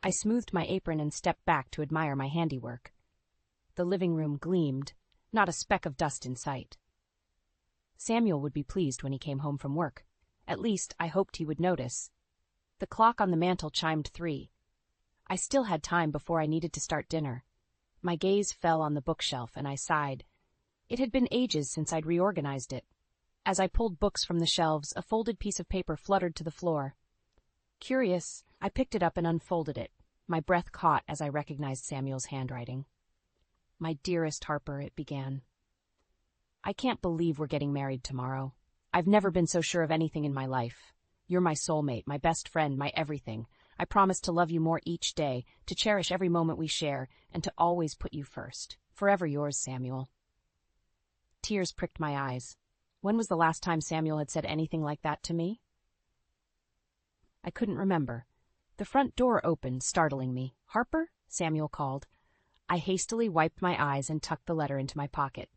I smoothed my apron and stepped back to admire my handiwork. The living room gleamed, not a speck of dust in sight. Samuel would be pleased when he came home from work. At least, I hoped he would notice. The clock on the mantel chimed 3. I still had time before I needed to start dinner. My gaze fell on the bookshelf and I sighed. It had been ages since I'd reorganized it. As I pulled books from the shelves, a folded piece of paper fluttered to the floor. Curious, I picked it up and unfolded it. My breath caught as I recognized Samuel's handwriting. "My dearest Harper," it began. "I can't believe we're getting married tomorrow. I've never been so sure of anything in my life. You're my soulmate, my best friend, my everything. I promise to love you more each day, to cherish every moment we share, and to always put you first. Forever yours, Samuel." Tears pricked my eyes. When was the last time Samuel had said anything like that to me? I couldn't remember. The front door opened, startling me. "Harper?" Samuel called. I hastily wiped my eyes and tucked the letter into my pocket.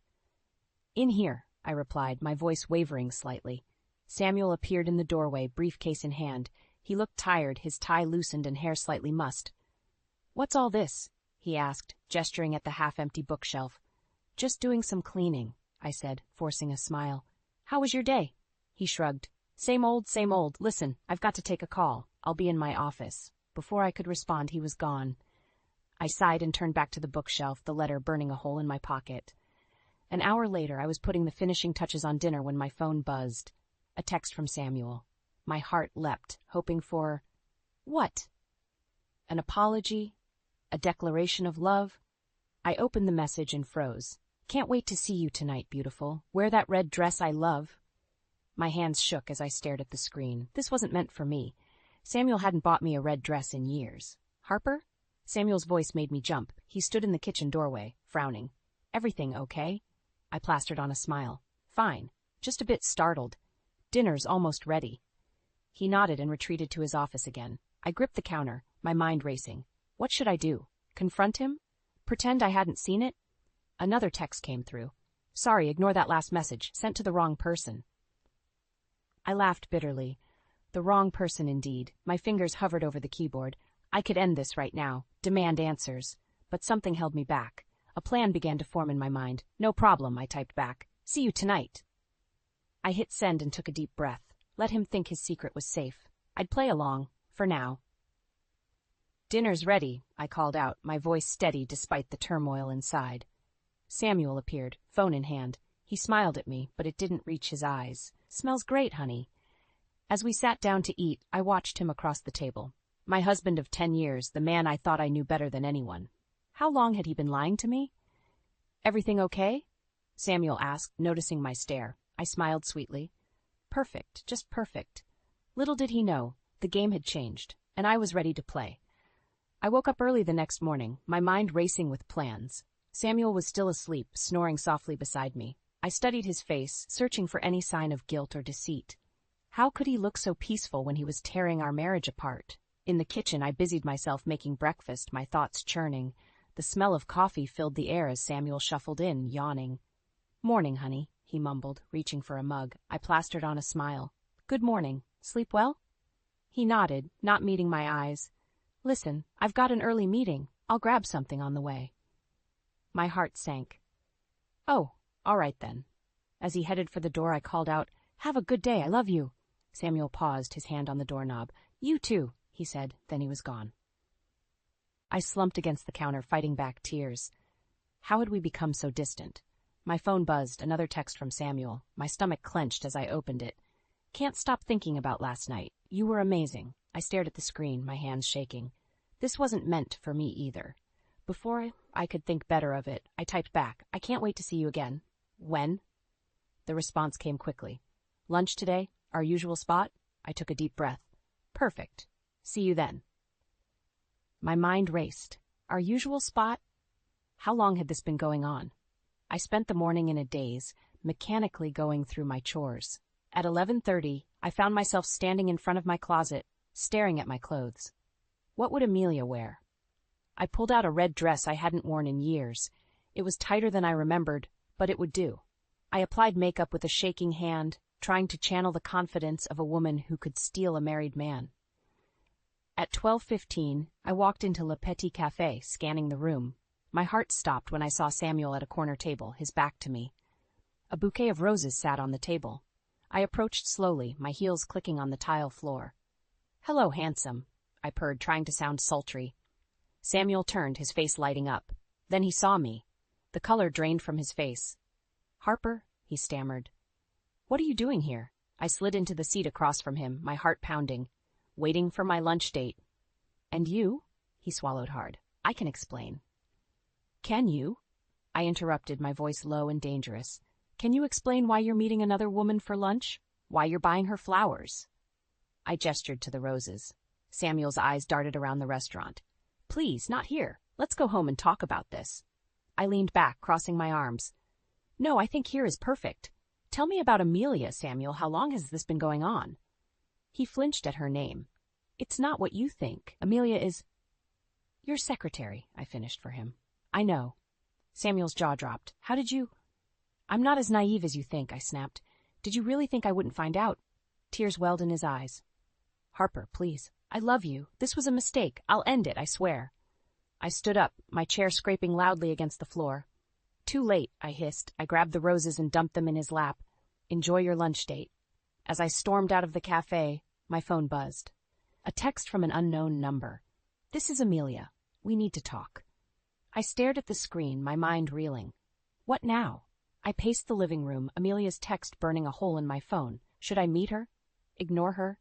"In here," I replied, my voice wavering slightly. Samuel appeared in the doorway, briefcase in hand. He looked tired, his tie loosened and hair slightly mussed. "What's all this?" he asked, gesturing at the half-empty bookshelf. "Just doing some cleaning," I said, forcing a smile. "How was your day?" He shrugged. Same old, same old. Listen, I've got to take a call. I'll be in my office." Before I could respond, he was gone. I sighed and turned back to the bookshelf, the letter burning a hole in my pocket. An hour later, I was putting the finishing touches on dinner when my phone buzzed. A text from Samuel. My heart leapt, hoping for... what? An apology? A declaration of love? I opened the message and froze. "Can't wait to see you tonight, beautiful. Wear that red dress I love." My hands shook as I stared at the screen. This wasn't meant for me. Samuel hadn't bought me a red dress in years. "Harper?" Samuel's voice made me jump. He stood in the kitchen doorway, frowning. "Everything okay?" I plastered on a smile. "Fine. Just a bit startled. Dinner's almost ready." He nodded and retreated to his office again. I gripped the counter, my mind racing. What should I do? Confront him? Pretend I hadn't seen it? Another text came through. "Sorry, ignore that last message. Sent to the wrong person." I laughed bitterly. The wrong person indeed. My fingers hovered over the keyboard. I could end this right now, demand answers. But something held me back. A plan began to form in my mind. "No problem," I typed back. "See you tonight." I hit send and took a deep breath. Let him think his secret was safe. I'd play along, for now. "Dinner's ready," I called out, my voice steady despite the turmoil inside. Samuel appeared, phone in hand. He smiled at me, but it didn't reach his eyes. "Smells great, honey." As we sat down to eat, I watched him across the table. My husband of 10 years, the man I thought I knew better than anyone. How long had he been lying to me? "Everything okay?" Samuel asked, noticing my stare. I smiled sweetly. "Perfect, just perfect." Little did he know, the game had changed, and I was ready to play. I woke up early the next morning, my mind racing with plans. Samuel was still asleep, snoring softly beside me. I studied his face, searching for any sign of guilt or deceit. How could he look so peaceful when he was tearing our marriage apart? In the kitchen, I busied myself making breakfast, my thoughts churning. The smell of coffee filled the air as Samuel shuffled in, yawning. "Morning, honey," he mumbled, reaching for a mug. I plastered on a smile. "Good morning. Sleep well?" He nodded, not meeting my eyes. "Listen, I've got an early meeting. I'll grab something on the way." My heart sank. "Oh, all right then." As he headed for the door, I called out, "Have a good day, I love you." Samuel paused, his hand on the doorknob. "You too," he said, then he was gone. I slumped against the counter, fighting back tears. How had we become so distant? My phone buzzed, another text from Samuel. My stomach clenched as I opened it. "Can't stop thinking about last night. You were amazing." I stared at the screen, my hands shaking. This wasn't meant for me either. Before I could think better of it, I typed back, "I can't wait to see you again." "When?" The response came quickly. "Lunch today? Our usual spot?" I took a deep breath. "Perfect. See you then." My mind raced. Our usual spot? How long had this been going on? I spent the morning in a daze, mechanically going through my chores. At 11:30, I found myself standing in front of my closet, staring at my clothes. What would Amelia wear? I pulled out a red dress I hadn't worn in years. It was tighter than I remembered, but it would do. I applied makeup with a shaking hand, trying to channel the confidence of a woman who could steal a married man. At 12:15, I walked into Le Petit Café, scanning the room. My heart stopped when I saw Samuel at a corner table, his back to me. A bouquet of roses sat on the table. I approached slowly, my heels clicking on the tile floor. "Hello, handsome," I purred, trying to sound sultry. Samuel turned, his face lighting up. Then he saw me. The color drained from his face. "Harper," he stammered. "What are you doing here?" I slid into the seat across from him, my heart pounding. "Waiting for my lunch date." "And you?" He swallowed hard. "I can explain." "Can you?" I interrupted, my voice low and dangerous. "Can you explain why you're meeting another woman for lunch? Why you're buying her flowers?" I gestured to the roses. Samuel's eyes darted around the restaurant. "Please, not here. Let's go home and talk about this." I leaned back, crossing my arms. "No, I think here is perfect. Tell me about Amelia, Samuel. How long has this been going on?" He flinched at her name. "It's not what you think. Amelia is—" "Your secretary," I finished for him. "I know." Samuel's jaw dropped. "How did you—" "I'm not as naive as you think," I snapped. "Did you really think I wouldn't find out?" Tears welled in his eyes. "Harper, please. I love you. This was a mistake. I'll end it, I swear." I stood up, my chair scraping loudly against the floor. "Too late," I hissed. I grabbed the roses and dumped them in his lap. "Enjoy your lunch date." As I stormed out of the cafe, my phone buzzed. A text from an unknown number. "This is Amelia. We need to talk." I stared at the screen, my mind reeling. What now? I paced the living room, Amelia's text burning a hole in my phone. Should I meet her? Ignore her?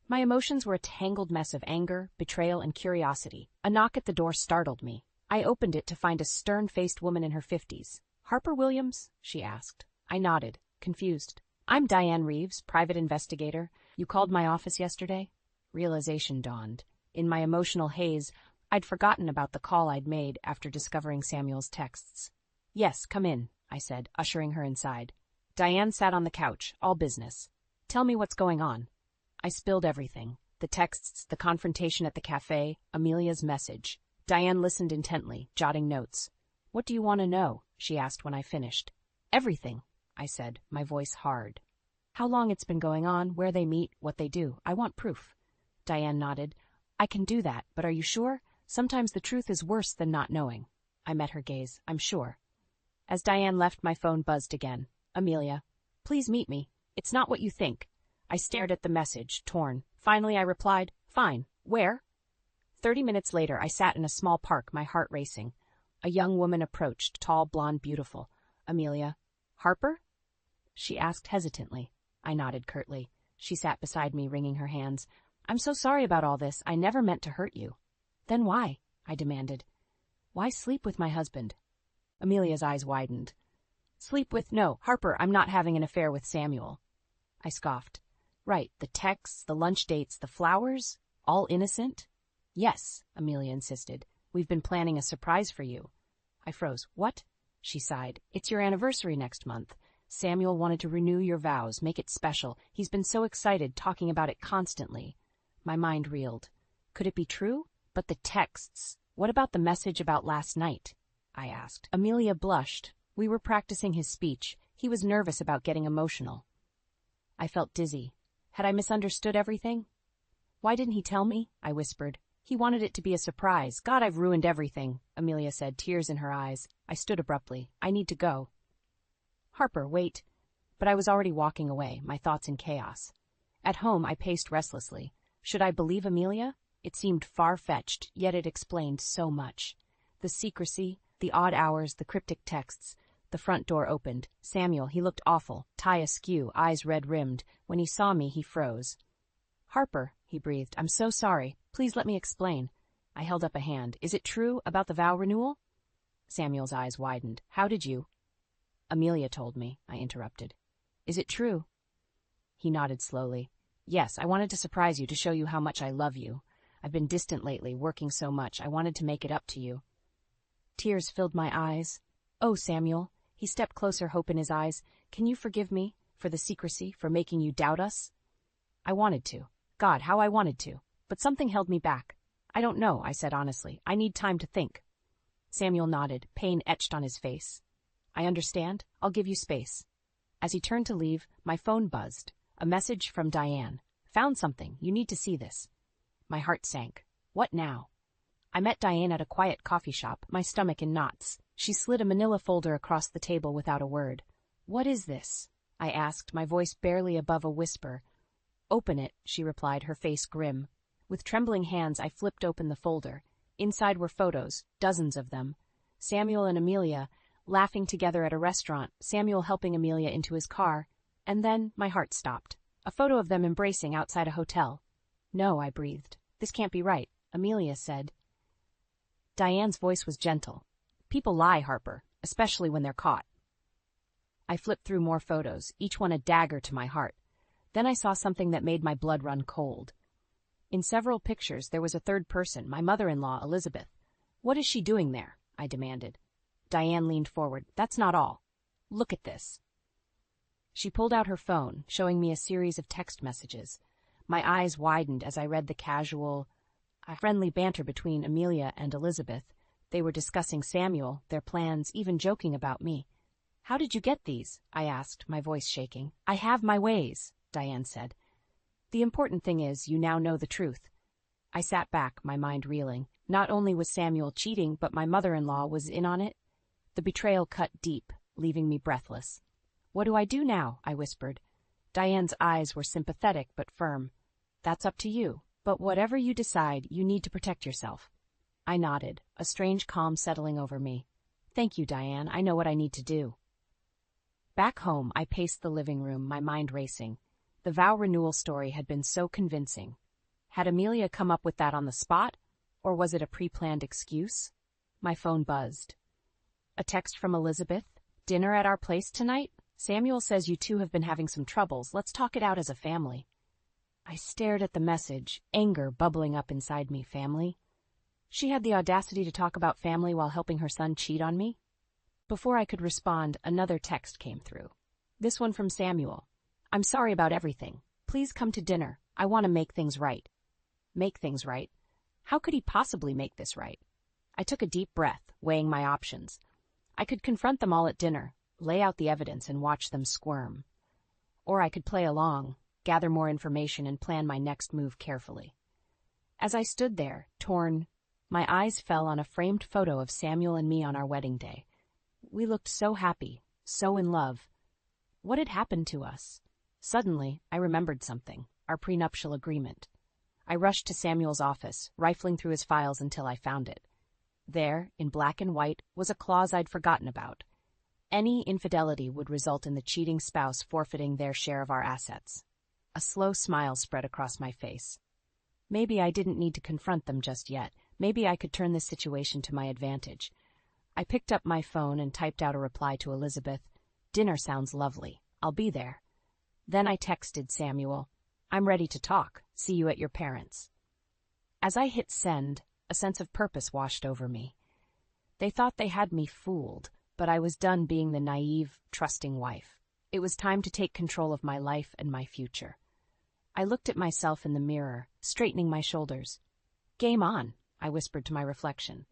My emotions were a tangled mess of anger, betrayal, and curiosity. A knock at the door startled me. I opened it to find a stern-faced woman in her 50s. "Harper Williams?" she asked. I nodded, confused. "I'm Diane Reeves, private investigator. You called my office yesterday?" Realization dawned. In my emotional haze, I'd forgotten about the call I'd made after discovering Samuel's texts. "Yes, come in," I said, ushering her inside. Diane sat on the couch, all business. "Tell me what's going on." I spilled everything. The texts, the confrontation at the cafe, Amelia's message. Diane listened intently, jotting notes. "What do you want to know?" she asked when I finished. "Everything," I said, my voice hard. "How long it's been going on, where they meet, what they do. I want proof." Diane nodded. "I can do that, but are you sure? Sometimes the truth is worse than not knowing." I met her gaze. "I'm sure." As Diane left, my phone buzzed again. "Amelia, please meet me. It's not what you think." I stared at the message, torn. Finally, I replied, "Fine. Where?" 30 minutes later, I sat in a small park, my heart racing. A young woman approached, tall, blonde, beautiful. "Amelia." "Harper?" she asked hesitantly. I nodded curtly. She sat beside me, wringing her hands. "I'm so sorry about all this. I never meant to hurt you." "Then why?" I demanded. "Why sleep with my husband?" Amelia's eyes widened. "Sleep with— No, Harper, I'm not having an affair with Samuel." I scoffed. "Right, the texts, the lunch dates, the flowers, all innocent?" "Yes," Amelia insisted. "We've been planning a surprise for you." I froze. "What?" She sighed. "It's your anniversary next month. Samuel wanted to renew your vows, make it special. He's been so excited, talking about it constantly." My mind reeled. Could it be true? But the texts. What about the message about last night? I asked. Amelia blushed. We were practicing his speech. He was nervous about getting emotional. I felt dizzy. Had I misunderstood everything? "Why didn't he tell me?" I whispered. "He wanted it to be a surprise. God, I've ruined everything," Amelia said, tears in her eyes. I stood abruptly. "I need to go." "Harper, wait." But I was already walking away, my thoughts in chaos. At home, I paced restlessly. Should I believe Amelia? It seemed far-fetched, yet it explained so much. The secrecy, the odd hours, the cryptic texts. The front door opened. Samuel, he looked awful, tie askew, eyes red-rimmed. When he saw me, he froze. "Harper," he breathed, "I'm so sorry. Please let me explain." I held up a hand. "Is it true about the vow renewal?" Samuel's eyes widened. "How did you—" "Amelia told me," I interrupted. "Is it true?" He nodded slowly. "Yes, I wanted to surprise you, to show you how much I love you. I've been distant lately, working so much. I wanted to make it up to you." Tears filled my eyes. "Oh, Samuel." He stepped closer, hope in his eyes. "Can you forgive me for the secrecy, for making you doubt us?" I wanted to. God, how I wanted to. But something held me back. "I don't know," I said honestly. "I need time to think." Samuel nodded, pain etched on his face. "I understand. I'll give you space." As he turned to leave, my phone buzzed. A message from Diane. "Found something. You need to see this." My heart sank. What now? I met Diane at a quiet coffee shop, my stomach in knots. She slid a manila folder across the table without a word. "What is this?" I asked, my voice barely above a whisper. "Open it," she replied, her face grim. With trembling hands, I flipped open the folder. Inside were photos, dozens of them. Samuel and Amelia, laughing together at a restaurant, Samuel helping Amelia into his car, and then my heart stopped. A photo of them embracing outside a hotel. "No," I breathed. "This can't be right," Amelia said. Diane's voice was gentle. "People lie, Harper, especially when they're caught." I flipped through more photos, each one a dagger to my heart. Then I saw something that made my blood run cold. In several pictures, there was a third person, my mother-in-law, Elizabeth. "What is she doing there?" I demanded. Diane leaned forward. "That's not all. Look at this." She pulled out her phone, showing me a series of text messages. My eyes widened as I read the casual, friendly banter between Amelia and Elizabeth. They were discussing Samuel, their plans, even joking about me. "How did you get these?" I asked, my voice shaking. "I have my ways," Diane said. "The important thing is, you now know the truth." I sat back, my mind reeling. Not only was Samuel cheating, but my mother-in-law was in on it. The betrayal cut deep, leaving me breathless. "What do I do now?" I whispered. Diane's eyes were sympathetic but firm. "That's up to you. But whatever you decide, you need to protect yourself." I nodded, a strange calm settling over me. "Thank you, Diane. I know what I need to do." Back home, I paced the living room, my mind racing. The vow renewal story had been so convincing. Had Amelia come up with that on the spot, or was it a pre-planned excuse? My phone buzzed. A text from Elizabeth. "Dinner at our place tonight? Samuel says you two have been having some troubles. Let's talk it out as a family." I stared at the message, anger bubbling up inside me. Family? She had the audacity to talk about family while helping her son cheat on me? Before I could respond, another text came through. This one from Samuel. "I'm sorry about everything. Please come to dinner. I want to make things right." Make things right? How could he possibly make this right? I took a deep breath, weighing my options. I could confront them all at dinner, lay out the evidence and watch them squirm. Or I could play along, gather more information and plan my next move carefully. As I stood there, torn, my eyes fell on a framed photo of Samuel and me on our wedding day. We looked so happy, so in love. What had happened to us? Suddenly, I remembered something, our prenuptial agreement. I rushed to Samuel's office, rifling through his files until I found it. There, in black and white, was a clause I'd forgotten about. Any infidelity would result in the cheating spouse forfeiting their share of our assets. A slow smile spread across my face. Maybe I didn't need to confront them just yet. Maybe I could turn this situation to my advantage. I picked up my phone and typed out a reply to Elizabeth. "Dinner sounds lovely. I'll be there." Then I texted Samuel. "I'm ready to talk. See you at your parents'." As I hit send, a sense of purpose washed over me. They thought they had me fooled, but I was done being the naive, trusting wife. It was time to take control of my life and my future. I looked at myself in the mirror, straightening my shoulders. "Game on," I whispered to my reflection.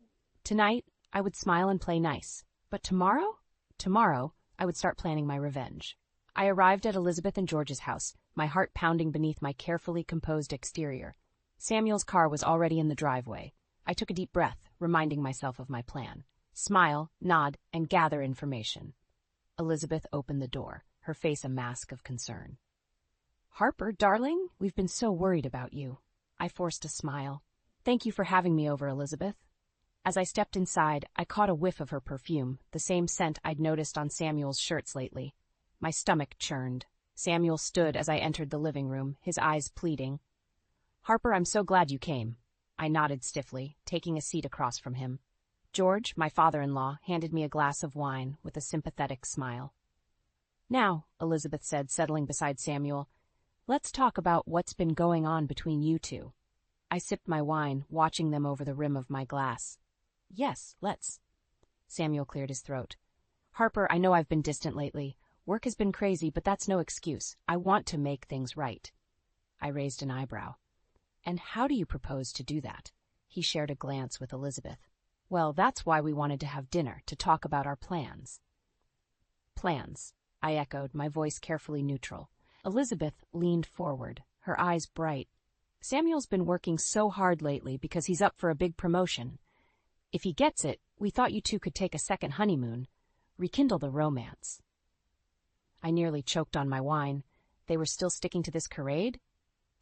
Tonight, I would smile and play nice. But tomorrow? Tomorrow, I would start planning my revenge. I arrived at Elizabeth and George's house, my heart pounding beneath my carefully composed exterior. Samuel's car was already in the driveway. I took a deep breath, reminding myself of my plan. Smile, nod, and gather information. Elizabeth opened the door, her face a mask of concern. "Harper, darling, we've been so worried about you." I forced a smile. "Thank you for having me over, Elizabeth." As I stepped inside, I caught a whiff of her perfume, the same scent I'd noticed on Samuel's shirts lately. My stomach churned. Samuel stood as I entered the living room, his eyes pleading. "Harper, I'm so glad you came." I nodded stiffly, taking a seat across from him. George, my father-in-law, handed me a glass of wine with a sympathetic smile. "Now," Elizabeth said, settling beside Samuel, "let's talk about what's been going on between you two." I sipped my wine, watching them over the rim of my glass. "Yes, let's." Samuel cleared his throat. "Harper, I know I've been distant lately. Work has been crazy, but that's no excuse. I want to make things right." I raised an eyebrow. "And how do you propose to do that?" He shared a glance with Elizabeth. "Well, that's why we wanted to have dinner, to talk about our plans." "Plans," I echoed, my voice carefully neutral. Elizabeth leaned forward, her eyes bright. Samuel's been working so hard lately because he's up for a big promotion. If he gets it, we thought you two could take a second honeymoon, rekindle the romance. I nearly choked on my wine. They were still sticking to this charade?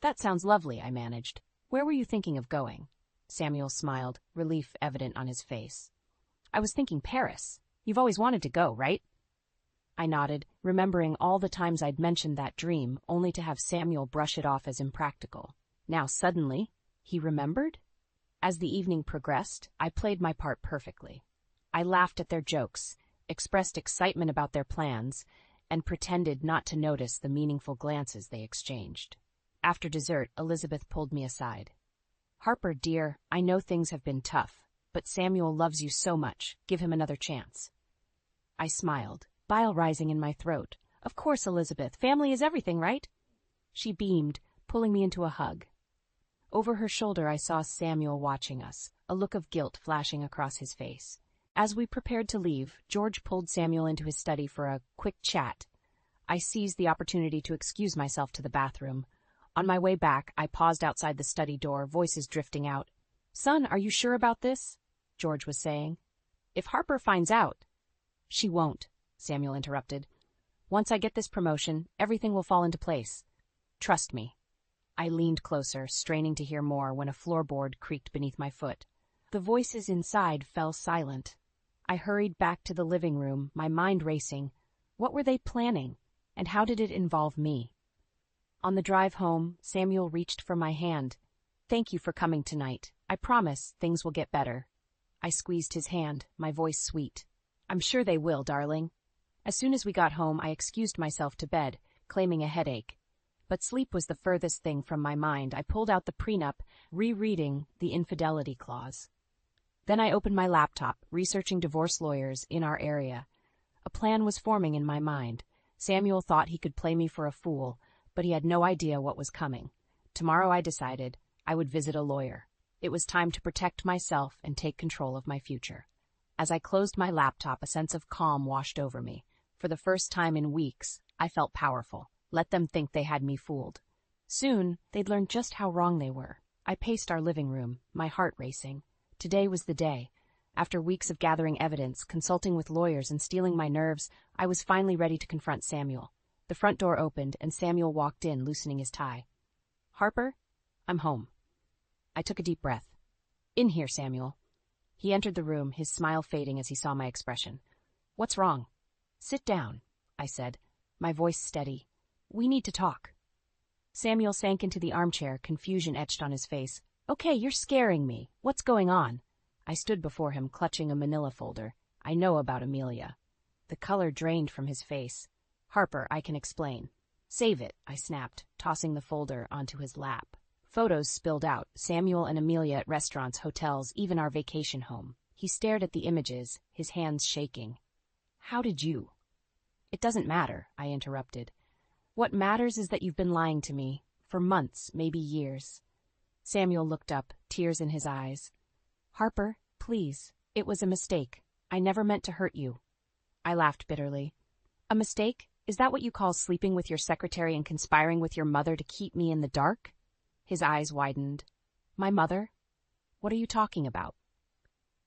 That sounds lovely, I managed. Where were you thinking of going? Samuel smiled, relief evident on his face. I was thinking Paris. You've always wanted to go, right? I nodded, remembering all the times I'd mentioned that dream, only to have Samuel brush it off as impractical. Now suddenly, he remembered? As the evening progressed, I played my part perfectly. I laughed at their jokes, expressed excitement about their plans, and pretended not to notice the meaningful glances they exchanged. After dessert, Elizabeth pulled me aside. Harper, dear, I know things have been tough, but Samuel loves you so much. Give him another chance. I smiled, bile rising in my throat. Of course, Elizabeth. Family is everything, right? She beamed, pulling me into a hug. Over her shoulder, I saw Samuel watching us, a look of guilt flashing across his face. As we prepared to leave, George pulled Samuel into his study for a quick chat. I seized the opportunity to excuse myself to the bathroom. On my way back, I paused outside the study door, voices drifting out. Son, are you sure about this? George was saying. If Harper finds out. She won't, Samuel interrupted. Once I get this promotion, everything will fall into place. Trust me. I leaned closer, straining to hear more, when a floorboard creaked beneath my foot. The voices inside fell silent. I hurried back to the living room, my mind racing. What were they planning, and how did it involve me? On the drive home, Samuel reached for my hand. Thank you for coming tonight. I promise things will get better. I squeezed his hand, my voice sweet. I'm sure they will, darling. As soon as we got home, I excused myself to bed, claiming a headache. But sleep was the furthest thing from my mind. I pulled out the prenup, rereading the infidelity clause. Then I opened my laptop, researching divorce lawyers in our area. A plan was forming in my mind. Samuel thought he could play me for a fool, but he had no idea what was coming. Tomorrow, I decided, I would visit a lawyer. It was time to protect myself and take control of my future. As I closed my laptop, a sense of calm washed over me. For the first time in weeks, I felt powerful. Let them think they had me fooled. Soon, they'd learn just how wrong they were. I paced our living room, my heart racing. Today was the day. After weeks of gathering evidence, consulting with lawyers, and steeling my nerves, I was finally ready to confront Samuel. The front door opened, and Samuel walked in, loosening his tie. Harper, I'm home. I took a deep breath. In here, Samuel. He entered the room, his smile fading as he saw my expression. What's wrong? Sit down, I said, my voice steady. We need to talk. Samuel sank into the armchair, confusion etched on his face. Okay, you're scaring me. What's going on? I stood before him, clutching a manila folder. I know about Amelia. The color drained from his face. Harper, I can explain. Save it, I snapped, tossing the folder onto his lap. Photos spilled out, Samuel and Amelia at restaurants, hotels, even our vacation home. He stared at the images, his hands shaking. How did you? It doesn't matter, I interrupted. What matters is that you've been lying to me, for months, maybe years. Samuel looked up, tears in his eyes. Harper, please, it was a mistake. I never meant to hurt you. I laughed bitterly. A mistake? Is that what you call sleeping with your secretary and conspiring with your mother to keep me in the dark? His eyes widened. My mother? What are you talking about?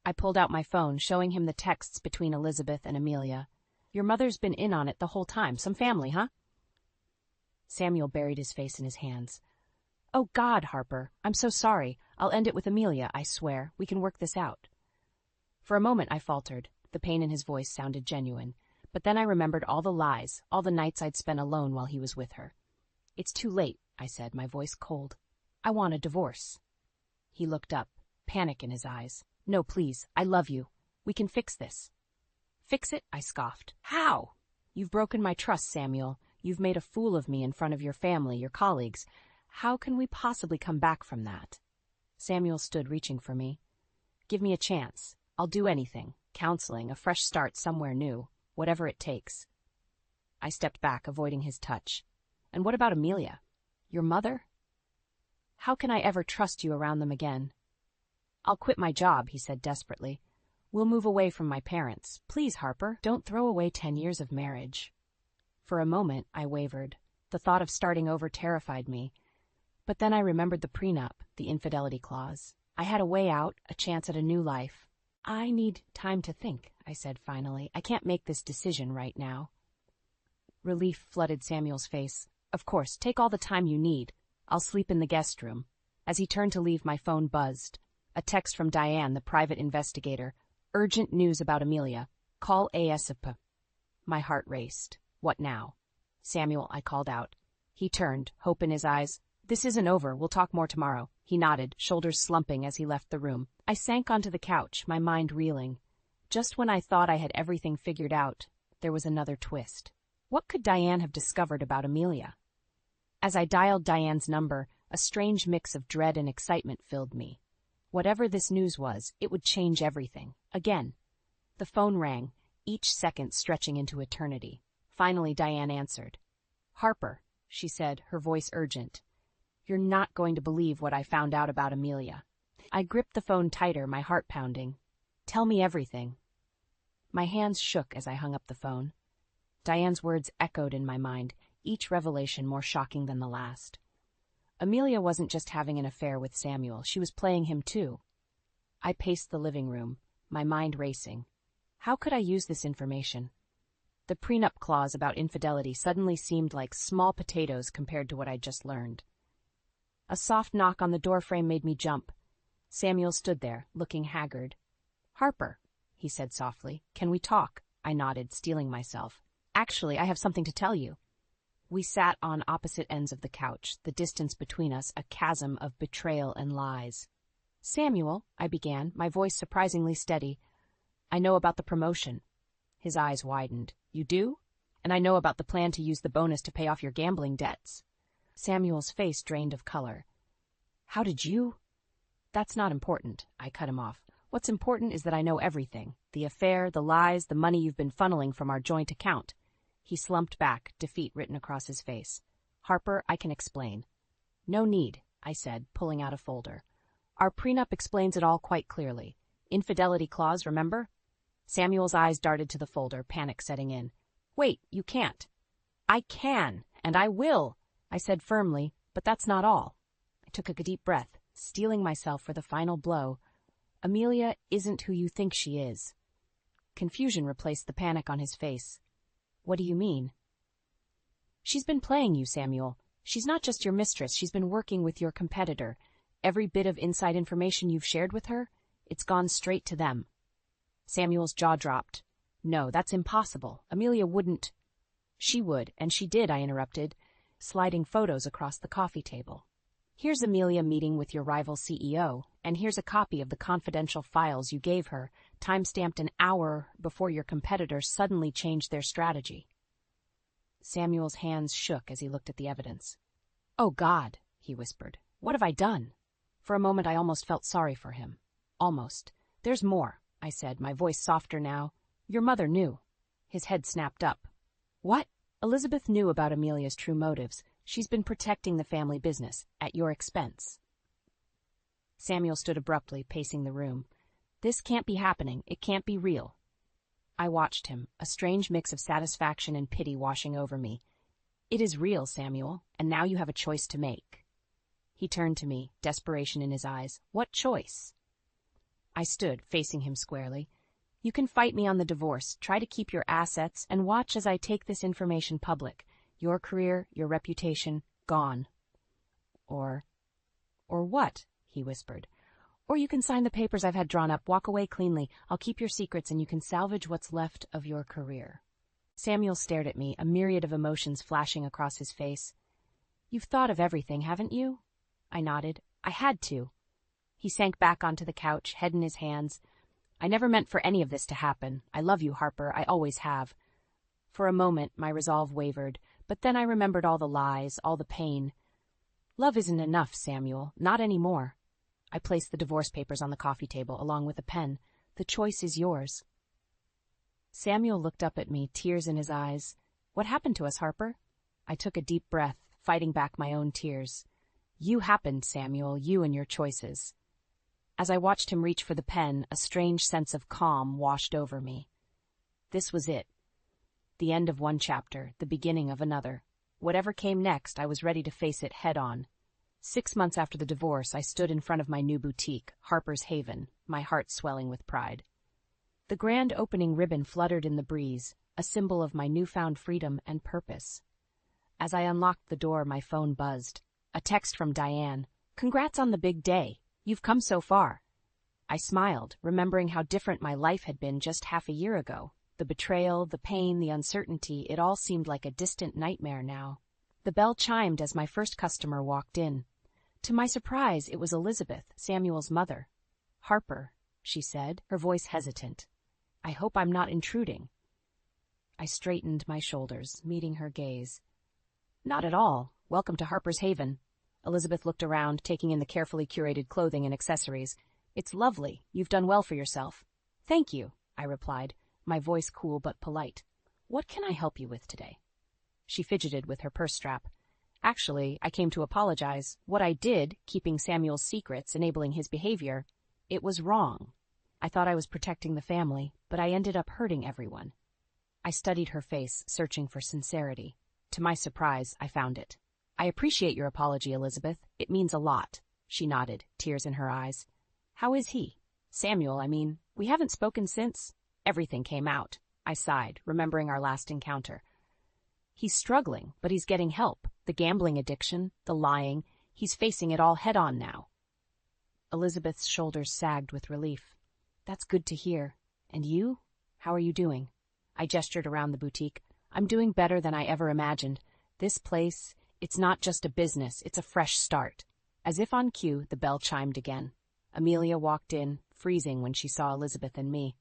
I pulled out my phone, showing him the texts between Elizabeth and Amelia. Your mother's been in on it the whole time. Some family, huh? Samuel buried his face in his hands. Oh, God, Harper, I'm so sorry. I'll end it with Amelia, I swear. We can work this out. For a moment I faltered. The pain in his voice sounded genuine. But then I remembered all the lies, all the nights I'd spent alone while he was with her. It's too late, I said, my voice cold. I want a divorce. He looked up, panic in his eyes. No, please, I love you. We can fix this. Fix it? I scoffed. How? You've broken my trust, Samuel. You've made a fool of me in front of your family, your colleagues. How can we possibly come back from that? Samuel stood, reaching for me. Give me a chance. I'll do anything. Counseling, a fresh start somewhere new. Whatever it takes. I stepped back, avoiding his touch. And what about Amelia? Your mother? How can I ever trust you around them again? I'll quit my job, he said desperately. We'll move away from my parents. Please, Harper, don't throw away 10 years of marriage. For a moment, I wavered. The thought of starting over terrified me. But then I remembered the prenup, the infidelity clause. I had a way out, a chance at a new life. I need time to think, I said finally. I can't make this decision right now. Relief flooded Samuel's face. Of course, take all the time you need. I'll sleep in the guest room. As he turned to leave, my phone buzzed. A text from Diane, the private investigator. Urgent news about Amelia. Call ASAP. My heart raced. What now? Samuel, I called out. He turned, hope in his eyes. This isn't over. We'll talk more tomorrow. He nodded, shoulders slumping as he left the room. I sank onto the couch, my mind reeling. Just when I thought I had everything figured out, there was another twist. What could Diane have discovered about Amelia? As I dialed Diane's number, a strange mix of dread and excitement filled me. Whatever this news was, it would change everything. Again. The phone rang, each second stretching into eternity. Finally, Diane answered. Harper, she said, her voice urgent. You're not going to believe what I found out about Amelia. I gripped the phone tighter, my heart pounding. Tell me everything. My hands shook as I hung up the phone. Diane's words echoed in my mind, each revelation more shocking than the last. Amelia wasn't just having an affair with Samuel, she was playing him too. I paced the living room, my mind racing. How could I use this information? The prenup clause about infidelity suddenly seemed like small potatoes compared to what I'd just learned. A soft knock on the doorframe made me jump. Samuel stood there, looking haggard. Harper, he said softly, can we talk? I nodded, steeling myself. Actually, I have something to tell you. We sat on opposite ends of the couch, the distance between us a chasm of betrayal and lies. Samuel, I began, my voice surprisingly steady. I know about the promotion. His eyes widened. You do? And I know about the plan to use the bonus to pay off your gambling debts. Samuel's face drained of color. How did you? That's not important, I cut him off. What's important is that I know everything. The affair, the lies, the money you've been funneling from our joint account. He slumped back, defeat written across his face. Harper, I can explain. No need, I said, pulling out a folder. Our prenup explains it all quite clearly. Infidelity clause, remember? Samuel's eyes darted to the folder, panic setting in. Wait, you can't. I can, and I will, I said firmly, but that's not all. I took a deep breath, steeling myself for the final blow. Amelia isn't who you think she is. Confusion replaced the panic on his face. What do you mean? She's been playing you, Samuel. She's not just your mistress, she's been working with your competitor. Every bit of inside information you've shared with her, it's gone straight to them. Samuel's jaw dropped. No, that's impossible. Amelia wouldn't. She would, and she did, I interrupted, sliding photos across the coffee table. Here's Amelia meeting with your rival CEO, and here's a copy of the confidential files you gave her, time-stamped an hour before your competitors suddenly changed their strategy. Samuel's hands shook as he looked at the evidence. Oh, God, he whispered. What have I done? For a moment I almost felt sorry for him. Almost. There's more, I said, my voice softer now. Your mother knew. His head snapped up. What? Elizabeth knew about Amelia's true motives. She's been protecting the family business, at your expense. Samuel stood abruptly, pacing the room. This can't be happening. It can't be real. I watched him, a strange mix of satisfaction and pity washing over me. It is real, Samuel, and now you have a choice to make. He turned to me, desperation in his eyes. What choice? I stood, facing him squarely. You can fight me on the divorce, try to keep your assets, and watch as I take this information public. Your career, your reputation, gone. Or what? He whispered. Or you can sign the papers I've had drawn up, walk away cleanly. I'll keep your secrets and you can salvage what's left of your career. Samuel stared at me, a myriad of emotions flashing across his face. You've thought of everything, haven't you? I nodded. I had to. He sank back onto the couch, head in his hands. I never meant for any of this to happen. I love you, Harper. I always have. For a moment, my resolve wavered, but then I remembered all the lies, all the pain. Love isn't enough, Samuel. Not anymore. I placed the divorce papers on the coffee table, along with a pen. The choice is yours. Samuel looked up at me, tears in his eyes. What happened to us, Harper? I took a deep breath, fighting back my own tears. You happened, Samuel, you and your choices. As I watched him reach for the pen, a strange sense of calm washed over me. This was it. The end of one chapter, the beginning of another. Whatever came next, I was ready to face it head on. 6 months after the divorce, I stood in front of my new boutique, Harper's Haven, my heart swelling with pride. The grand opening ribbon fluttered in the breeze, a symbol of my newfound freedom and purpose. As I unlocked the door, my phone buzzed. A text from Diane. "Congrats on the big day. You've come so far." I smiled, remembering how different my life had been just half a year ago. The betrayal, the pain, the uncertainty, it all seemed like a distant nightmare now. The bell chimed as my first customer walked in. To my surprise, it was Elizabeth, Samuel's mother. "Harper," she said, her voice hesitant. "I hope I'm not intruding." I straightened my shoulders, meeting her gaze. "Not at all. Welcome to Harper's Haven." Elizabeth looked around, taking in the carefully curated clothing and accessories. "It's lovely. You've done well for yourself." "Thank you," I replied, my voice cool but polite. "What can I help you with today?" She fidgeted with her purse strap. "Actually, I came to apologize. What I did, keeping Samuel's secrets, enabling his behavior, it was wrong. I thought I was protecting the family, but I ended up hurting everyone." I studied her face, searching for sincerity. To my surprise, I found it. "I appreciate your apology, Elizabeth. It means a lot." She nodded, tears in her eyes. "How is he? Samuel, I mean. We haven't spoken since." Everything came out. I sighed, remembering our last encounter. "He's struggling, but he's getting help. The gambling addiction, the lying, he's facing it all head-on now." Elizabeth's shoulders sagged with relief. "That's good to hear. And you? How are you doing?" I gestured around the boutique. "I'm doing better than I ever imagined. This place, it's not just a business, it's a fresh start." As if on cue, the bell chimed again. Amelia walked in, freezing when she saw Elizabeth and me.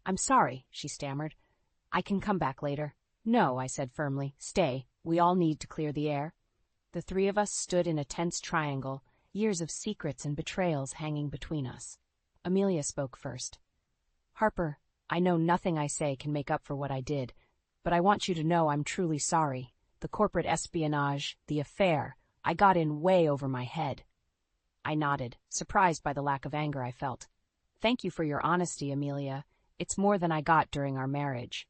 "I'm sorry," she stammered. "I can come back later." "No," I said firmly. "Stay. We all need to clear the air." The three of us stood in a tense triangle, years of secrets and betrayals hanging between us. Amelia spoke first. "Harper, I know nothing I say can make up for what I did, but I want you to know I'm truly sorry. The corporate espionage, the affair, I got in way over my head." I nodded, surprised by the lack of anger I felt. "Thank you for your honesty, Amelia. It's more than I got during our marriage."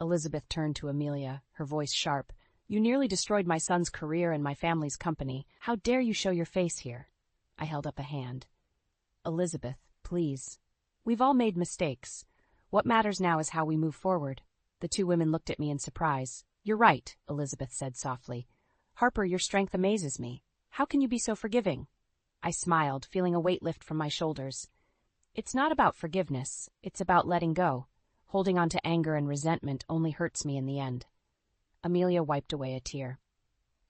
Elizabeth turned to Amelia, her voice sharp. "You nearly destroyed my son's career and my family's company. How dare you show your face here?" I held up a hand. "Elizabeth, please. We've all made mistakes. What matters now is how we move forward." The two women looked at me in surprise. "You're right," Elizabeth said softly. "Harper, your strength amazes me. How can you be so forgiving?" I smiled, feeling a weight lift from my shoulders. "It's not about forgiveness. It's about letting go. Holding on to anger and resentment only hurts me in the end." Amelia wiped away a tear.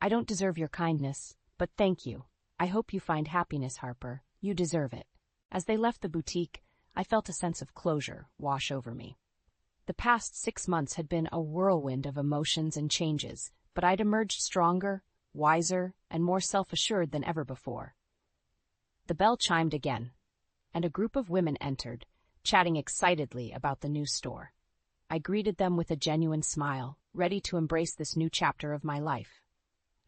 "I don't deserve your kindness, but thank you. I hope you find happiness, Harper. You deserve it." As they left the boutique, I felt a sense of closure wash over me. The past 6 months had been a whirlwind of emotions and changes, but I'd emerged stronger, wiser, and more self-assured than ever before. The bell chimed again, and a group of women entered, chatting excitedly about the new store. I greeted them with a genuine smile, ready to embrace this new chapter of my life.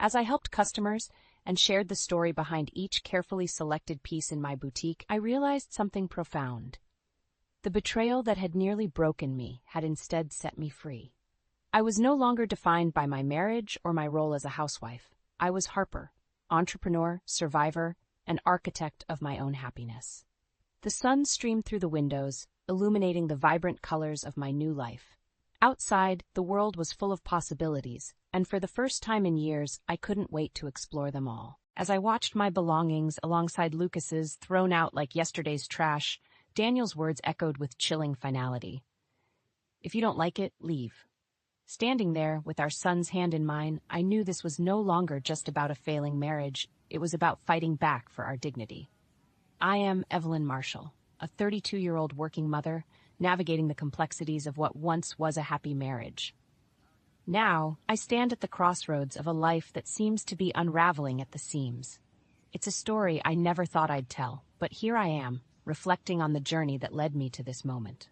As I helped customers and shared the story behind each carefully selected piece in my boutique, I realized something profound. The betrayal that had nearly broken me had instead set me free. I was no longer defined by my marriage or my role as a housewife. I was Harper, entrepreneur, survivor, and architect of my own happiness. The sun streamed through the windows, illuminating the vibrant colors of my new life. Outside, the world was full of possibilities, and for the first time in years, I couldn't wait to explore them all. As I watched my belongings alongside Lucas's thrown out like yesterday's trash, Daniel's words echoed with chilling finality. "If you don't like it, leave." Standing there, with our son's hand in mine, I knew this was no longer just about a failing marriage. It was about fighting back for our dignity. I am Evelyn Marshall, a 32-year-old working mother, navigating the complexities of what once was a happy marriage. Now, I stand at the crossroads of a life that seems to be unraveling at the seams. It's a story I never thought I'd tell, but here I am, reflecting on the journey that led me to this moment.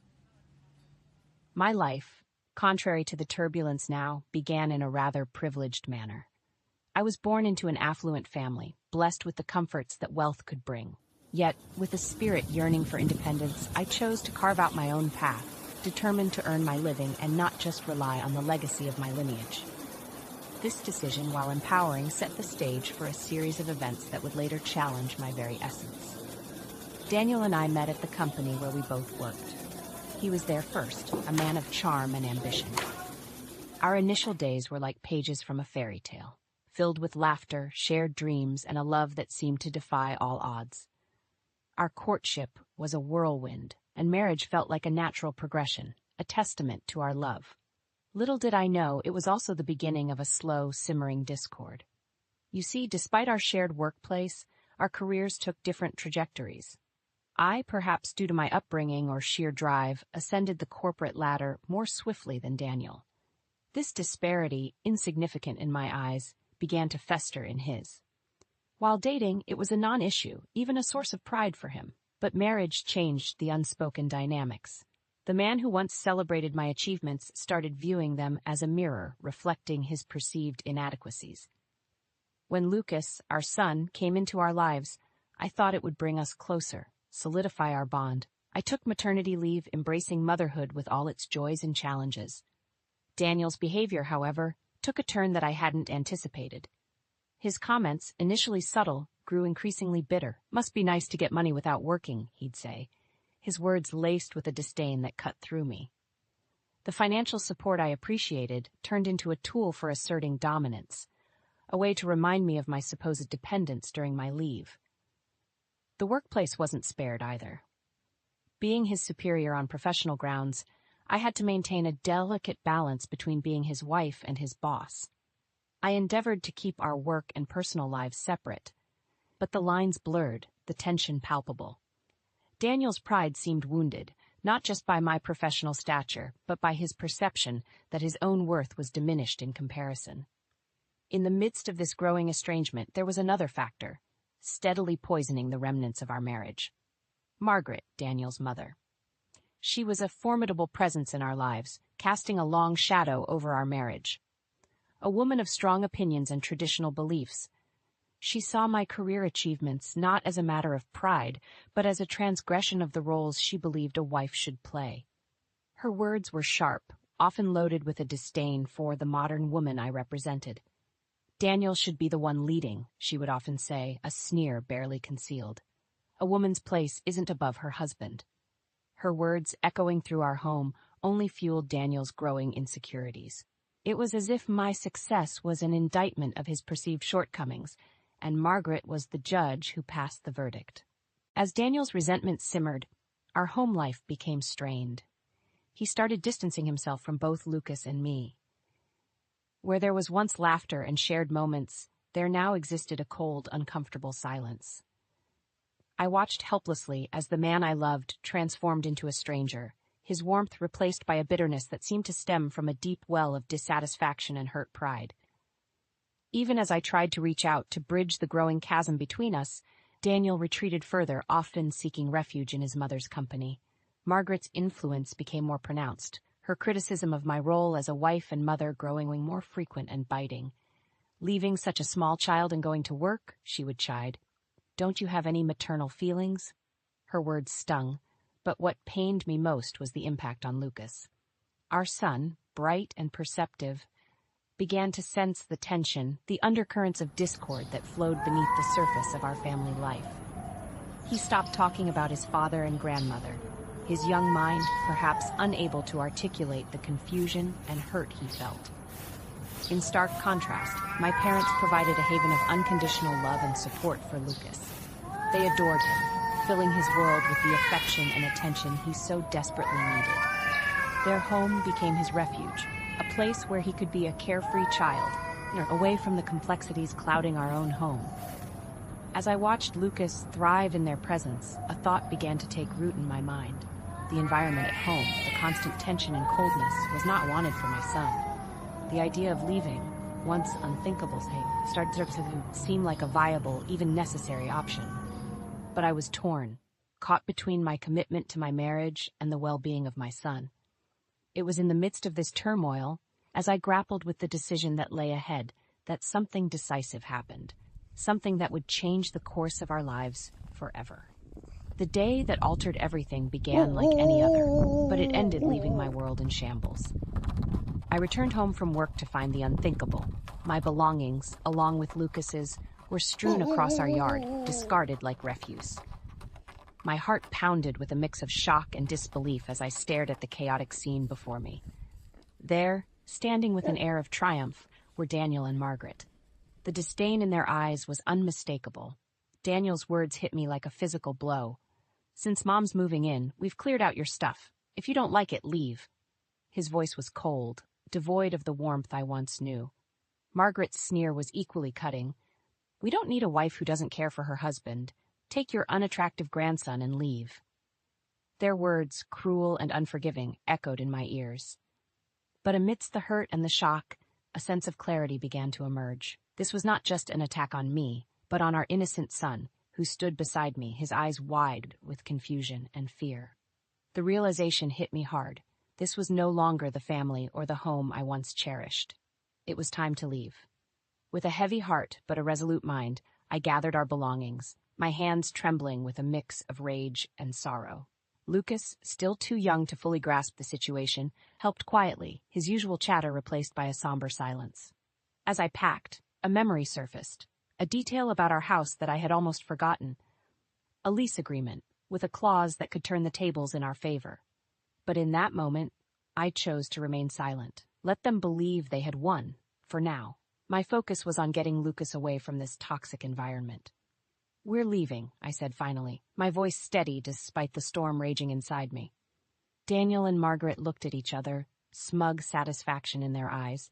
My life, contrary to the turbulence now, began in a rather privileged manner. I was born into an affluent family, blessed with the comforts that wealth could bring. Yet, with a spirit yearning for independence, I chose to carve out my own path, determined to earn my living and not just rely on the legacy of my lineage. This decision, while empowering, set the stage for a series of events that would later challenge my very essence. Daniel and I met at the company where we both worked. He was there first, a man of charm and ambition. Our initial days were like pages from a fairy tale, filled with laughter, shared dreams, and a love that seemed to defy all odds. Our courtship was a whirlwind, and marriage felt like a natural progression, a testament to our love. Little did I know it was also the beginning of a slow, simmering discord. You see, despite our shared workplace, our careers took different trajectories. I, perhaps due to my upbringing or sheer drive, ascended the corporate ladder more swiftly than Daniel. This disparity, insignificant in my eyes, began to fester in his. While dating, it was a non-issue, even a source of pride for him. But marriage changed the unspoken dynamics. The man who once celebrated my achievements started viewing them as a mirror reflecting his perceived inadequacies. When Lucas, our son, came into our lives, I thought it would bring us closer, solidify our bond. I took maternity leave, embracing motherhood with all its joys and challenges. Daniel's behavior, however, took a turn that I hadn't anticipated. His comments, initially subtle, grew increasingly bitter. "Must be nice to get money without working," he'd say, his words laced with a disdain that cut through me. The financial support I appreciated turned into a tool for asserting dominance, a way to remind me of my supposed dependence during my leave. The workplace wasn't spared either. Being his superior on professional grounds, I had to maintain a delicate balance between being his wife and his boss. I endeavored to keep our work and personal lives separate, but the lines blurred, the tension palpable. Daniel's pride seemed wounded, not just by my professional stature, but by his perception that his own worth was diminished in comparison. In the midst of this growing estrangement, there was another factor, steadily poisoning the remnants of our marriage. Margaret, Daniel's mother. She was a formidable presence in our lives, casting a long shadow over our marriage. A woman of strong opinions and traditional beliefs, she saw my career achievements not as a matter of pride, but as a transgression of the roles she believed a wife should play. Her words were sharp, often loaded with a disdain for the modern woman I represented. "Daniel should be the one leading," she would often say, a sneer barely concealed. "A woman's place isn't above her husband." Her words, echoing through our home, only fueled Daniel's growing insecurities. It was as if my success was an indictment of his perceived shortcomings, and Margaret was the judge who passed the verdict. As Daniel's resentment simmered, our home life became strained. He started distancing himself from both Lucas and me. Where there was once laughter and shared moments, there now existed a cold, uncomfortable silence. I watched helplessly as the man I loved transformed into a stranger, his warmth replaced by a bitterness that seemed to stem from a deep well of dissatisfaction and hurt pride. Even as I tried to reach out to bridge the growing chasm between us, Daniel retreated further, often seeking refuge in his mother's company. Margaret's influence became more pronounced, her criticism of my role as a wife and mother growing more frequent and biting. "Leaving such a small child and going to work?" she would chide. "Don't you have any maternal feelings?" Her words stung, but what pained me most was the impact on Lucas. Our son, bright and perceptive, began to sense the tension, the undercurrents of discord that flowed beneath the surface of our family life. He stopped talking about his father and grandmother, his young mind perhaps unable to articulate the confusion and hurt he felt. In stark contrast, my parents provided a haven of unconditional love and support for Lucas. They adored him, filling his world with the affection and attention he so desperately needed. Their home became his refuge, a place where he could be a carefree child, away from the complexities clouding our own home. As I watched Lucas thrive in their presence, a thought began to take root in my mind. The environment at home, the constant tension and coldness, was not wanted for my son. The idea of leaving, once unthinkable, started to seem like a viable, even necessary option. But I was torn, caught between my commitment to my marriage and the well-being of my son. It was in the midst of this turmoil, as I grappled with the decision that lay ahead, that something decisive happened, something that would change the course of our lives forever. The day that altered everything began like any other, but it ended leaving my world in shambles. I returned home from work to find the unthinkable. My belongings, along with Lucas's, were strewn across our yard, discarded like refuse. My heart pounded with a mix of shock and disbelief as I stared at the chaotic scene before me. There, standing with an air of triumph, were Daniel and Margaret. The disdain in their eyes was unmistakable. Daniel's words hit me like a physical blow. "Since Mom's moving in, we've cleared out your stuff. If you don't like it, leave." His voice was cold, devoid of the warmth I once knew. Margaret's sneer was equally cutting. "We don't need a wife who doesn't care for her husband. Take your unattractive grandson and leave." Their words, cruel and unforgiving, echoed in my ears. But amidst the hurt and the shock, a sense of clarity began to emerge. This was not just an attack on me, but on our innocent son, who stood beside me, his eyes wide with confusion and fear. The realization hit me hard. This was no longer the family or the home I once cherished. It was time to leave. With a heavy heart but a resolute mind, I gathered our belongings, my hands trembling with a mix of rage and sorrow. Lucas, still too young to fully grasp the situation, helped quietly, his usual chatter replaced by a somber silence. As I packed, a memory surfaced, a detail about our house that I had almost forgotten. A lease agreement, with a clause that could turn the tables in our favor. But in that moment, I chose to remain silent. Let them believe they had won, for now. My focus was on getting Lucas away from this toxic environment. "We're leaving," I said finally, my voice steady despite the storm raging inside me. Daniel and Margaret looked at each other, smug satisfaction in their eyes.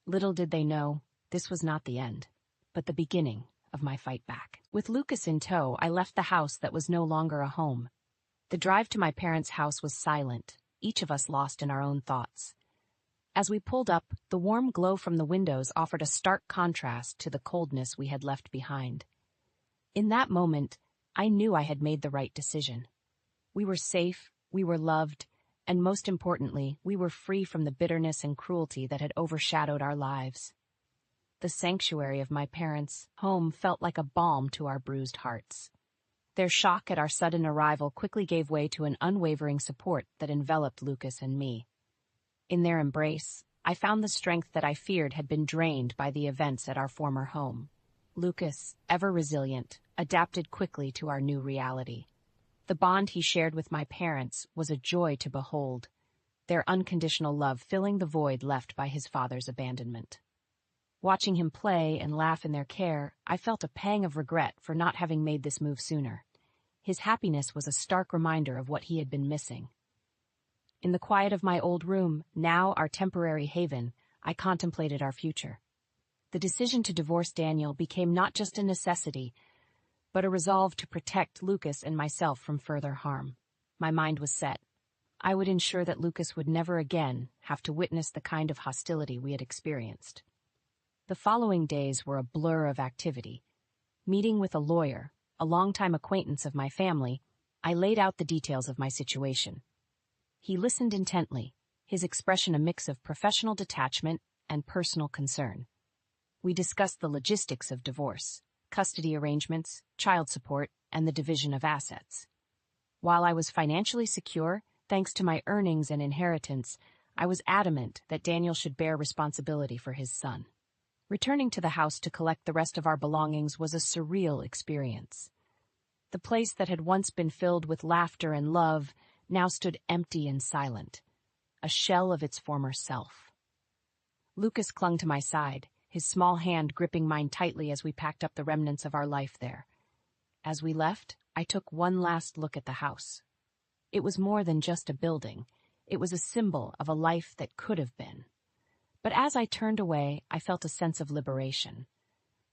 Little did they know, this was not the end, but the beginning of my fight back. With Lucas in tow, I left the house that was no longer a home. The drive to my parents' house was silent, each of us lost in our own thoughts. As we pulled up, the warm glow from the windows offered a stark contrast to the coldness we had left behind. In that moment, I knew I had made the right decision. We were safe, we were loved, and most importantly, we were free from the bitterness and cruelty that had overshadowed our lives. The sanctuary of my parents' home felt like a balm to our bruised hearts. Their shock at our sudden arrival quickly gave way to an unwavering support that enveloped Lucas and me. In their embrace, I found the strength that I feared had been drained by the events at our former home. Lucas, ever resilient, adapted quickly to our new reality. The bond he shared with my parents was a joy to behold, their unconditional love filling the void left by his father's abandonment. Watching him play and laugh in their care, I felt a pang of regret for not having made this move sooner. His happiness was a stark reminder of what he had been missing. In the quiet of my old room, now our temporary haven, I contemplated our future. The decision to divorce Daniel became not just a necessity, but a resolve to protect Lucas and myself from further harm. My mind was set. I would ensure that Lucas would never again have to witness the kind of hostility we had experienced. The following days were a blur of activity. Meeting with a lawyer, a longtime acquaintance of my family, I laid out the details of my situation. He listened intently, his expression a mix of professional detachment and personal concern. We discussed the logistics of divorce, custody arrangements, child support, and the division of assets. While I was financially secure, thanks to my earnings and inheritance, I was adamant that Daniel should bear responsibility for his son. Returning to the house to collect the rest of our belongings was a surreal experience. The place that had once been filled with laughter and love now stood empty and silent, a shell of its former self. Lucas clung to my side, his small hand gripping mine tightly as we packed up the remnants of our life there. As we left, I took one last look at the house. It was more than just a building. It was a symbol of a life that could have been. But as I turned away, I felt a sense of liberation.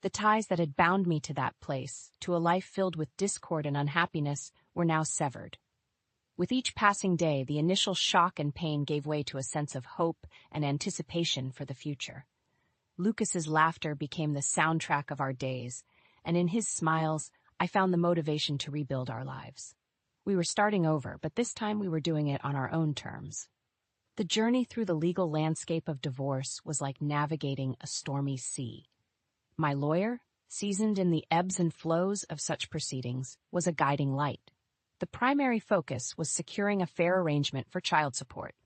The ties that had bound me to that place, to a life filled with discord and unhappiness, were now severed. With each passing day, the initial shock and pain gave way to a sense of hope and anticipation for the future. Lucas's laughter became the soundtrack of our days, and in his smiles, I found the motivation to rebuild our lives. We were starting over, but this time we were doing it on our own terms. The journey through the legal landscape of divorce was like navigating a stormy sea. My lawyer, seasoned in the ebbs and flows of such proceedings, was a guiding light. The primary focus was securing a fair arrangement for child support.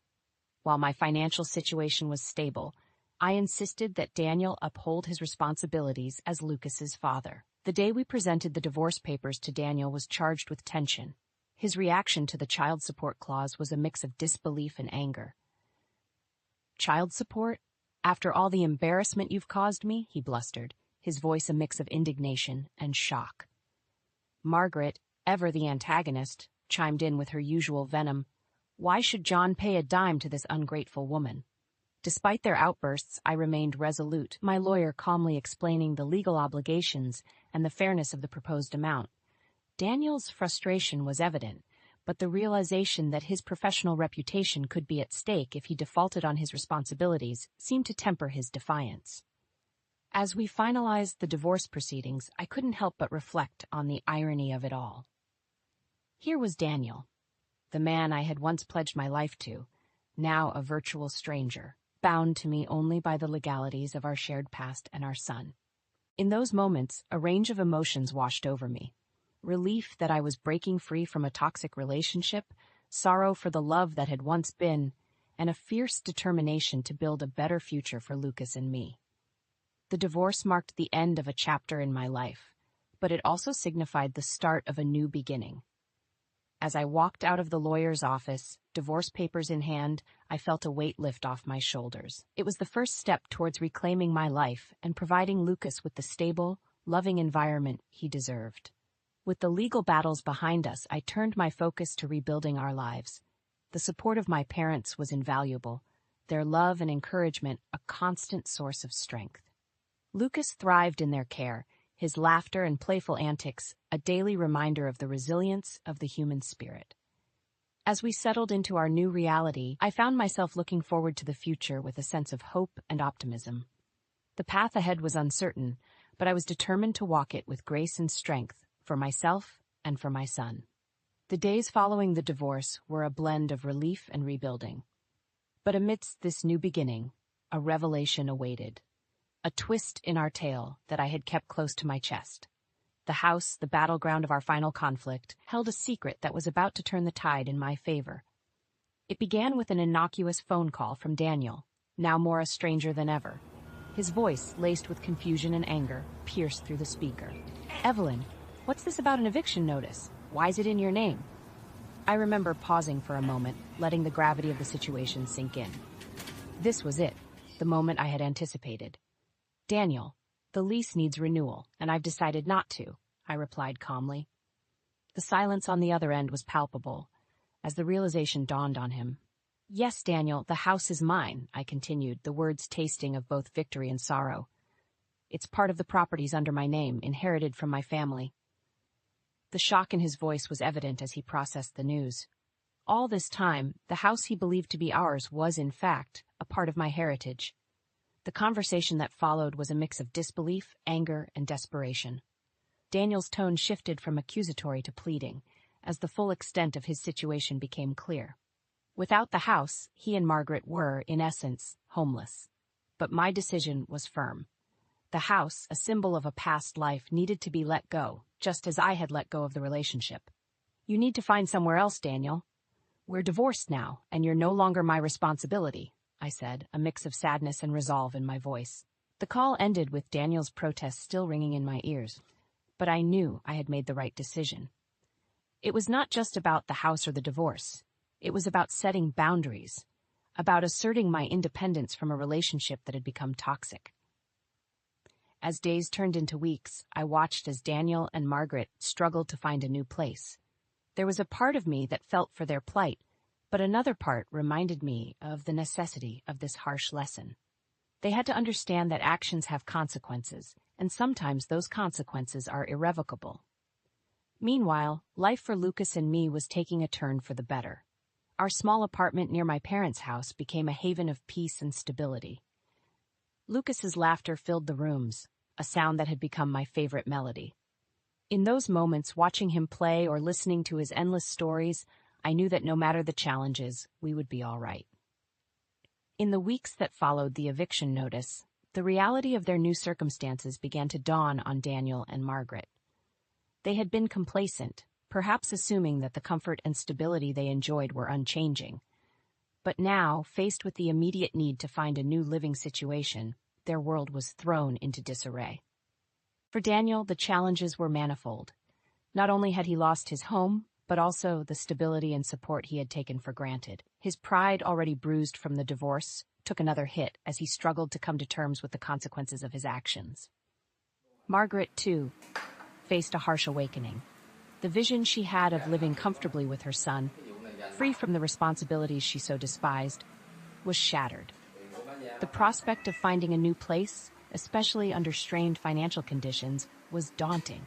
While my financial situation was stable, I insisted that Daniel uphold his responsibilities as Lucas's father. The day we presented the divorce papers to Daniel was charged with tension. His reaction to the child support clause was a mix of disbelief and anger. "Child support? After all the embarrassment you've caused me?" he blustered, his voice a mix of indignation and shock. Margaret, ever the antagonist, chimed in with her usual venom. Why should John pay a dime to this ungrateful woman? Despite their outbursts, I remained resolute, my lawyer calmly explaining the legal obligations and the fairness of the proposed amount. Daniel's frustration was evident, but the realization that his professional reputation could be at stake if he defaulted on his responsibilities seemed to temper his defiance. As we finalized the divorce proceedings, I couldn't help but reflect on the irony of it all. Here was Daniel, the man I had once pledged my life to, now a virtual stranger, bound to me only by the legalities of our shared past and our son. In those moments, a range of emotions washed over me. Relief that I was breaking free from a toxic relationship, sorrow for the love that had once been, and a fierce determination to build a better future for Lucas and me. The divorce marked the end of a chapter in my life, but it also signified the start of a new beginning. As I walked out of the lawyer's office, divorce papers in hand, I felt a weight lift off my shoulders. It was the first step towards reclaiming my life and providing Lucas with the stable, loving environment he deserved. With the legal battles behind us, I turned my focus to rebuilding our lives. The support of my parents was invaluable, their love and encouragement a constant source of strength. Lucas thrived in their care, his laughter and playful antics a daily reminder of the resilience of the human spirit. As we settled into our new reality, I found myself looking forward to the future with a sense of hope and optimism. The path ahead was uncertain, but I was determined to walk it with grace and strength for myself and for my son. The days following the divorce were a blend of relief and rebuilding. But amidst this new beginning, a revelation awaited. A twist in our tale that I had kept close to my chest. The house, the battleground of our final conflict, held a secret that was about to turn the tide in my favor. It began with an innocuous phone call from Daniel, now more a stranger than ever. His voice, laced with confusion and anger, pierced through the speaker. "Evelyn, what's this about an eviction notice? Why is it in your name?" I remember pausing for a moment, letting the gravity of the situation sink in. This was it, the moment I had anticipated. "Daniel, the lease needs renewal, and I've decided not to," I replied calmly. The silence on the other end was palpable, as the realization dawned on him. "Yes, Daniel, the house is mine," I continued, the words tasting of both victory and sorrow. "It's part of the properties under my name, inherited from my family." The shock in his voice was evident as he processed the news. All this time, the house he believed to be ours was, in fact, a part of my heritage. The conversation that followed was a mix of disbelief, anger, and desperation. Daniel's tone shifted from accusatory to pleading, as the full extent of his situation became clear. Without the house, he and Margaret were, in essence, homeless. But my decision was firm. The house, a symbol of a past life, needed to be let go, just as I had let go of the relationship. "You need to find somewhere else, Daniel. We're divorced now, and you're no longer my responsibility," I said, a mix of sadness and resolve in my voice. The call ended with Daniel's protest still ringing in my ears, but I knew I had made the right decision. It was not just about the house or the divorce. It was about setting boundaries, about asserting my independence from a relationship that had become toxic. As days turned into weeks, I watched as Daniel and Margaret struggled to find a new place. There was a part of me that felt for their plight, but another part reminded me of the necessity of this harsh lesson. They had to understand that actions have consequences, and sometimes those consequences are irrevocable. Meanwhile, life for Lucas and me was taking a turn for the better. Our small apartment near my parents' house became a haven of peace and stability. Lucas's laughter filled the rooms, a sound that had become my favorite melody. In those moments, watching him play or listening to his endless stories, I knew that no matter the challenges, we would be all right. In the weeks that followed the eviction notice, the reality of their new circumstances began to dawn on Daniel and Margaret. They had been complacent, perhaps assuming that the comfort and stability they enjoyed were unchanging. But now, faced with the immediate need to find a new living situation, their world was thrown into disarray. For Daniel, the challenges were manifold. Not only had he lost his home, but also the stability and support he had taken for granted. His pride, already bruised from the divorce, took another hit as he struggled to come to terms with the consequences of his actions. Margaret, too, faced a harsh awakening. The vision she had of living comfortably with her son, free from the responsibilities she so despised, was shattered. The prospect of finding a new place, especially under strained financial conditions, was daunting.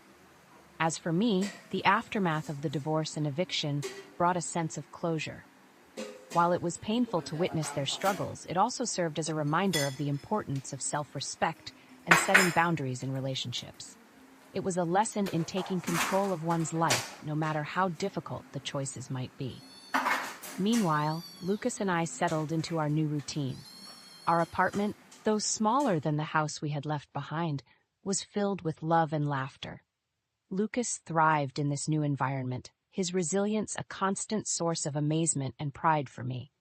As for me, the aftermath of the divorce and eviction brought a sense of closure. While it was painful to witness their struggles, it also served as a reminder of the importance of self-respect and setting boundaries in relationships. It was a lesson in taking control of one's life, no matter how difficult the choices might be. Meanwhile, Lucas and I settled into our new routine. Our apartment, though smaller than the house we had left behind, was filled with love and laughter. Lucas thrived in this new environment, his resilience a constant source of amazement and pride for me.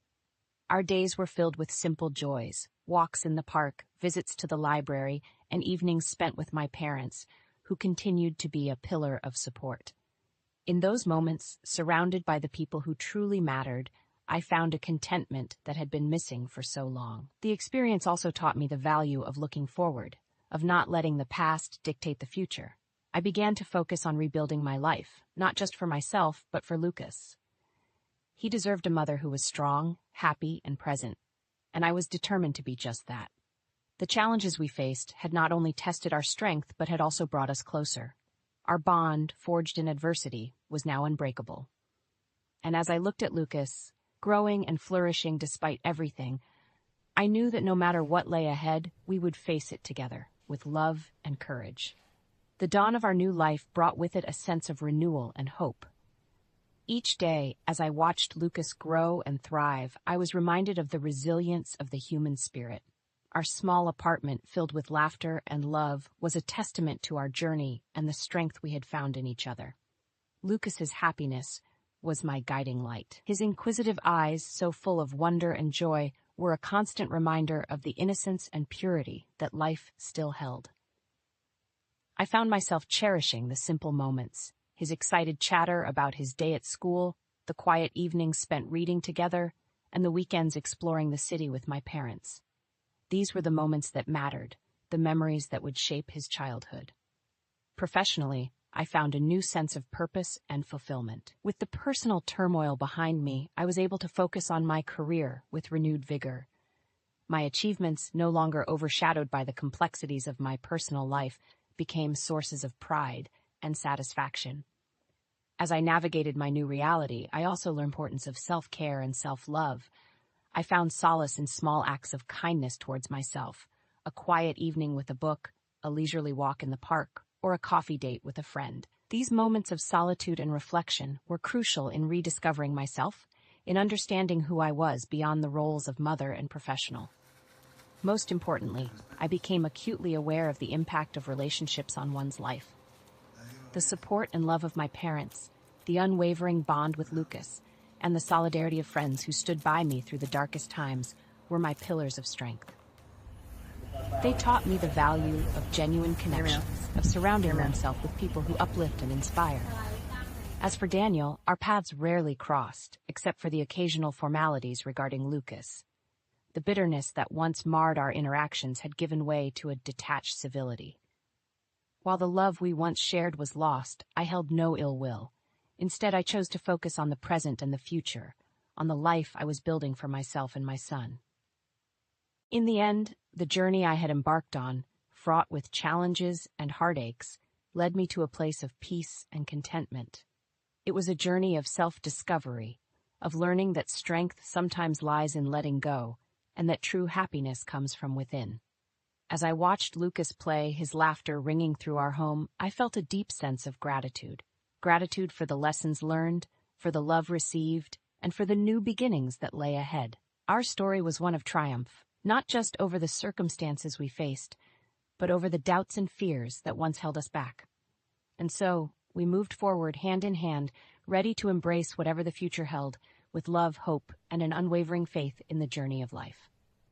Our days were filled with simple joys, walks in the park, visits to the library, and evenings spent with my parents, who continued to be a pillar of support. In those moments, surrounded by the people who truly mattered, I found a contentment that had been missing for so long. The experience also taught me the value of looking forward, of not letting the past dictate the future. I began to focus on rebuilding my life, not just for myself, but for Lucas. He deserved a mother who was strong, happy, and present, and I was determined to be just that. The challenges we faced had not only tested our strength, but had also brought us closer. Our bond, forged in adversity, was now unbreakable. And as I looked at Lucas, growing and flourishing despite everything, I knew that no matter what lay ahead, we would face it together, with love and courage. The dawn of our new life brought with it a sense of renewal and hope. Each day, as I watched Lucas grow and thrive, I was reminded of the resilience of the human spirit. Our small apartment, filled with laughter and love, was a testament to our journey and the strength we had found in each other. Lucas's happiness was my guiding light. His inquisitive eyes, so full of wonder and joy, were a constant reminder of the innocence and purity that life still held. I found myself cherishing the simple moments, his excited chatter about his day at school, the quiet evenings spent reading together, and the weekends exploring the city with my parents. These were the moments that mattered, the memories that would shape his childhood. Professionally, I found a new sense of purpose and fulfillment. With the personal turmoil behind me, I was able to focus on my career with renewed vigor. My achievements, no longer overshadowed by the complexities of my personal life, became sources of pride and satisfaction. As I navigated my new reality, I also learned the importance of self-care and self-love. I found solace in small acts of kindness towards myself, a quiet evening with a book, a leisurely walk in the park, or a coffee date with a friend. These moments of solitude and reflection were crucial in rediscovering myself, in understanding who I was beyond the roles of mother and professional. Most importantly, I became acutely aware of the impact of relationships on one's life. The support and love of my parents, the unwavering bond with Lucas, and the solidarity of friends who stood by me through the darkest times were my pillars of strength. They taught me the value of genuine connections, of surrounding oneself with people who uplift and inspire. As for Daniel, our paths rarely crossed, except for the occasional formalities regarding Lucas. The bitterness that once marred our interactions had given way to a detached civility. While the love we once shared was lost, I held no ill will. Instead, I chose to focus on the present and the future, on the life I was building for myself and my son. In the end, the journey I had embarked on, fraught with challenges and heartaches, led me to a place of peace and contentment. It was a journey of self-discovery, of learning that strength sometimes lies in letting go, and that true happiness comes from within. As I watched Lucas play, his laughter ringing through our home, I felt a deep sense of gratitude. Gratitude for the lessons learned, for the love received, and for the new beginnings that lay ahead. Our story was one of triumph, not just over the circumstances we faced, but over the doubts and fears that once held us back. And so, we moved forward hand in hand, ready to embrace whatever the future held, with love, hope, and an unwavering faith in the journey of life.